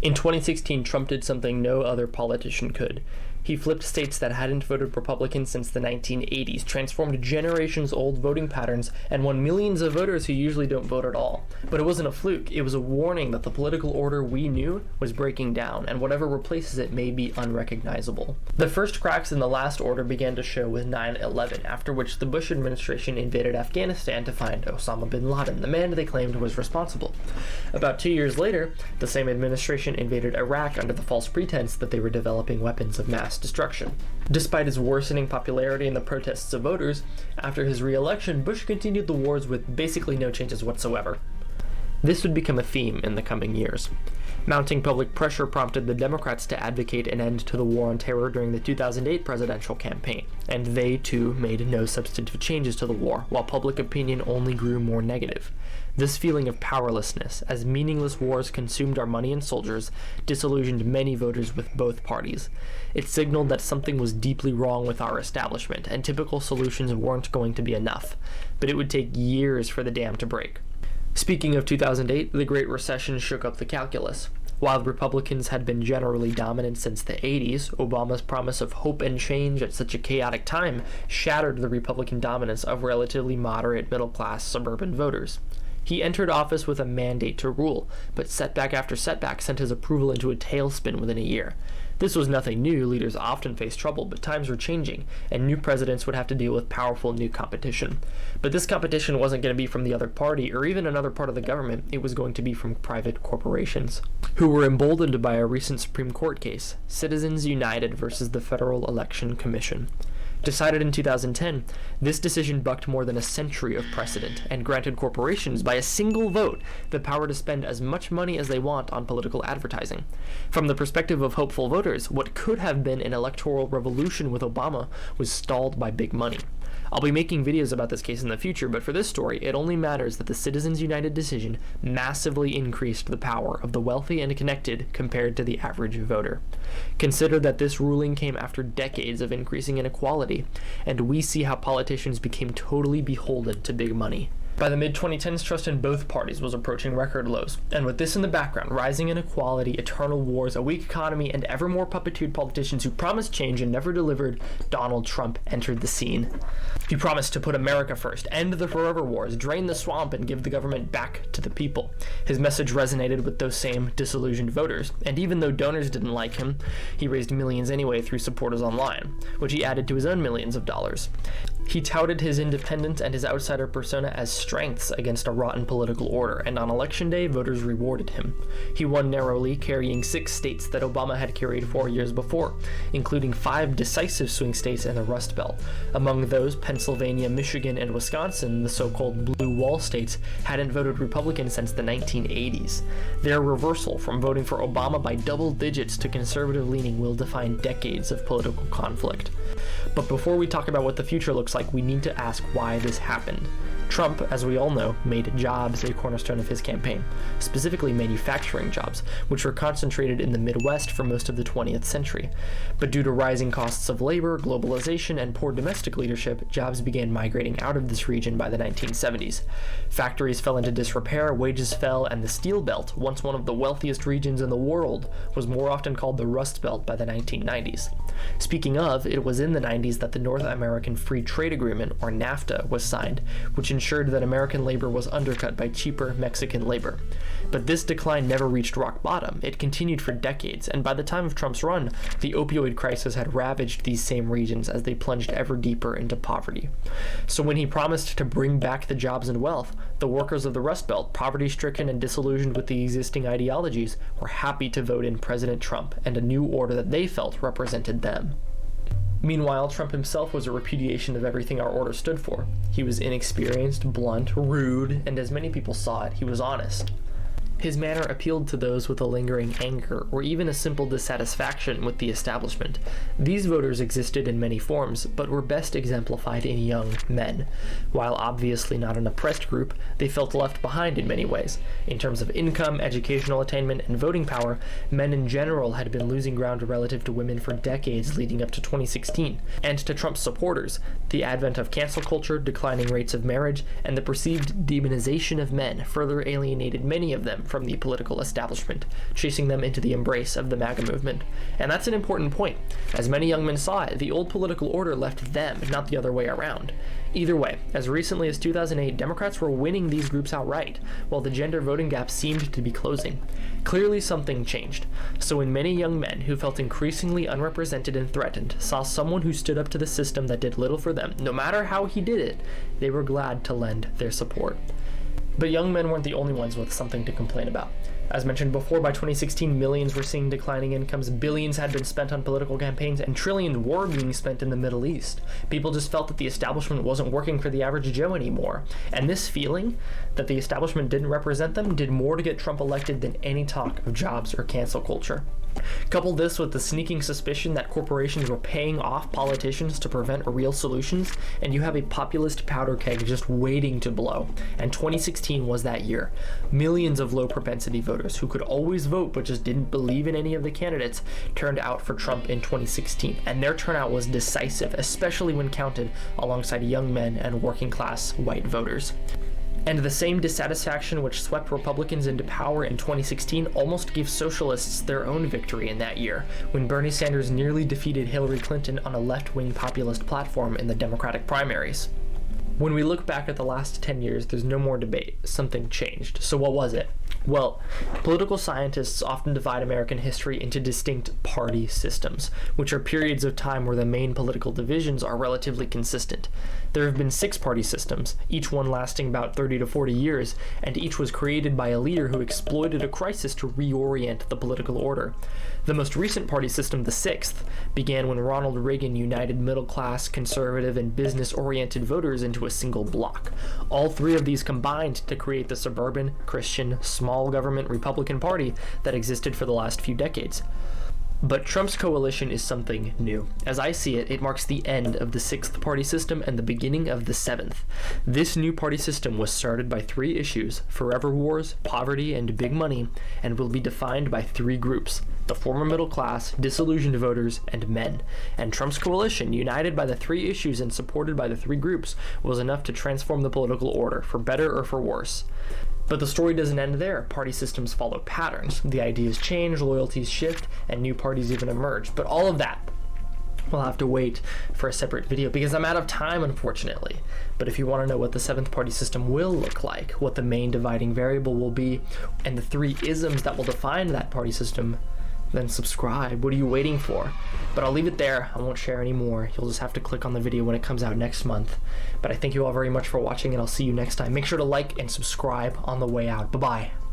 In 2016, Trump did something no other politician could. He flipped states that hadn't voted Republican since the 1980s, transformed generations-old voting patterns, and won millions of voters who usually don't vote at all. But it wasn't a fluke. It was a warning that the political order we knew was breaking down, and whatever replaces it may be unrecognizable. The first cracks in the last order began to show with 9/11, after which the Bush administration invaded Afghanistan to find Osama bin Laden, the man they claimed was responsible. About 2 years later, the same administration invaded Iraq under the false pretense that they were developing weapons of mass destruction. Despite his worsening popularity and the protests of voters, after his re-election, Bush continued the wars with basically no changes whatsoever. This would become a theme in the coming years. Mounting public pressure prompted the Democrats to advocate an end to the war on terror during the 2008 presidential campaign, and they too made no substantive changes to the war, while public opinion only grew more negative. This feeling of powerlessness, as meaningless wars consumed our money and soldiers, disillusioned many voters with both parties. It signaled that something was deeply wrong with our establishment, and typical solutions weren't going to be enough. But it would take years for the dam to break. Speaking of 2008, the Great Recession shook up the calculus. While Republicans had been generally dominant since the 80s, Obama's promise of hope and change at such a chaotic time shattered the Republican dominance of relatively moderate middle-class suburban voters. He entered office with a mandate to rule, but setback after setback sent his approval into a tailspin within a year. This was nothing new. Leaders often faced trouble, but times were changing, and new presidents would have to deal with powerful new competition. But this competition wasn't going to be from the other party, or even another part of the government. It was going to be from private corporations, who were emboldened by a recent Supreme Court case, Citizens United versus the Federal Election Commission. Decided in 2010, this decision bucked more than a century of precedent and granted corporations, by a single vote, the power to spend as much money as they want on political advertising. From the perspective of hopeful voters, what could have been an electoral revolution with Obama was stalled by big money. I'll be making videos about this case in the future, but for this story, it only matters that the Citizens United decision massively increased the power of the wealthy and connected compared to the average voter. Consider that this ruling came after decades of increasing inequality, and we see how politicians became totally beholden to big money. By the mid-2010s, trust in both parties was approaching record lows, and with this in the background, rising inequality, eternal wars, a weak economy, and ever more puppeteered politicians who promised change and never delivered, Donald Trump entered the scene. He promised to put America first, end the forever wars, drain the swamp, and give the government back to the people. His message resonated with those same disillusioned voters, and even though donors didn't like him, he raised millions anyway through supporters online, which he added to his own millions of dollars. He touted his independence and his outsider persona as strengths against a rotten political order, and on election day, voters rewarded him. He won narrowly, carrying 6 states that Obama had carried 4 years before, including 5 decisive swing states in the Rust Belt. Among those, Pennsylvania, Michigan, and Wisconsin, the so-called blue wall states, hadn't voted Republican since the 1980s. Their reversal from voting for Obama by double digits to conservative leaning will define decades of political conflict. But before we talk about what the future looks like, we need to ask why this happened. Trump, as we all know, made jobs a cornerstone of his campaign, specifically manufacturing jobs, which were concentrated in the Midwest for most of the 20th century. But due to rising costs of labor, globalization, and poor domestic leadership, jobs began migrating out of this region by the 1970s. Factories fell into disrepair, wages fell, and the Steel Belt, once one of the wealthiest regions in the world, was more often called the Rust Belt by the 1990s. Speaking of, it was in the 90s that the North American Free Trade Agreement, or NAFTA, was signed, which ensured that American labor was undercut by cheaper Mexican labor. But this decline never reached rock bottom. It continued for decades, and by the time of Trump's run, the opioid crisis had ravaged these same regions as they plunged ever deeper into poverty. So when he promised to bring back the jobs and wealth, the workers of the Rust Belt, poverty-stricken and disillusioned with the existing ideologies, were happy to vote in President Trump and a new order that they felt represented them. Meanwhile, Trump himself was a repudiation of everything our order stood for. He was inexperienced, blunt, rude, and as many people saw it, he was honest. His manner appealed to those with a lingering anger, or even a simple dissatisfaction with the establishment. These voters existed in many forms, but were best exemplified in young men. While obviously not an oppressed group, they felt left behind in many ways. In terms of income, educational attainment, and voting power, men in general had been losing ground relative to women for decades leading up to 2016. And to Trump's supporters, the advent of cancel culture, declining rates of marriage, and the perceived demonization of men further alienated many of them from the political establishment, chasing them into the embrace of the MAGA movement. And that's an important point. As many young men saw it, the old political order left them, not the other way around. Either way, as recently as 2008, Democrats were winning these groups outright, while the gender voting gap seemed to be closing. Clearly something changed. So when many young men who felt increasingly unrepresented and threatened saw someone who stood up to the system that did little for them, no matter how he did it, they were glad to lend their support. But young men weren't the only ones with something to complain about. As mentioned before, by 2016, millions were seeing declining incomes, billions had been spent on political campaigns, and trillions were being spent in the Middle East. People just felt that the establishment wasn't working for the average Joe anymore. And this feeling that the establishment didn't represent them did more to get Trump elected than any talk of jobs or cancel culture. Couple this with the sneaking suspicion that corporations were paying off politicians to prevent real solutions, and you have a populist powder keg just waiting to blow. And 2016 was that year. Millions of low-propensity voters who could always vote but just didn't believe in any of the candidates turned out for Trump in 2016, and their turnout was decisive, especially when counted alongside young men and working-class white voters. And the same dissatisfaction which swept Republicans into power in 2016 almost gave socialists their own victory in that year, when Bernie Sanders nearly defeated Hillary Clinton on a left-wing populist platform in the Democratic primaries. When we look back at the last 10 years, there's no more debate. Something changed. So what was it? Well, political scientists often divide American history into distinct party systems, which are periods of time where the main political divisions are relatively consistent. There have been 6 party systems, each one lasting about 30 to 40 years, and each was created by a leader who exploited a crisis to reorient the political order. The most recent party system, the 6th, began when Ronald Reagan united middle-class, conservative, and business-oriented voters into a single bloc. All 3 of these combined to create the suburban, Christian, small government Republican Party that existed for the last few decades. But Trump's coalition is something new. As I see it, it marks the end of the 6th party system and the beginning of the 7th. This new party system was started by 3 issues: forever wars, poverty, and big money, and will be defined by 3 groups: the former middle class, disillusioned voters, and men. And Trump's coalition, united by the 3 issues and supported by the 3 groups, was enough to transform the political order, for better or for worse. But the story doesn't end there. Party systems follow patterns. The ideas change, loyalties shift, and new parties even emerge. But all of that will have to wait for a separate video because I'm out of time, unfortunately. But if you want to know what the 7th party system will look like, what the main dividing variable will be, and the 3 isms that will define that party system, then subscribe. What are you waiting for? But I'll leave it there. I won't share any more. You'll just have to click on the video when it comes out next month. But I thank you all very much for watching, and I'll see you next time. Make sure to like and subscribe on the way out. Bye-bye.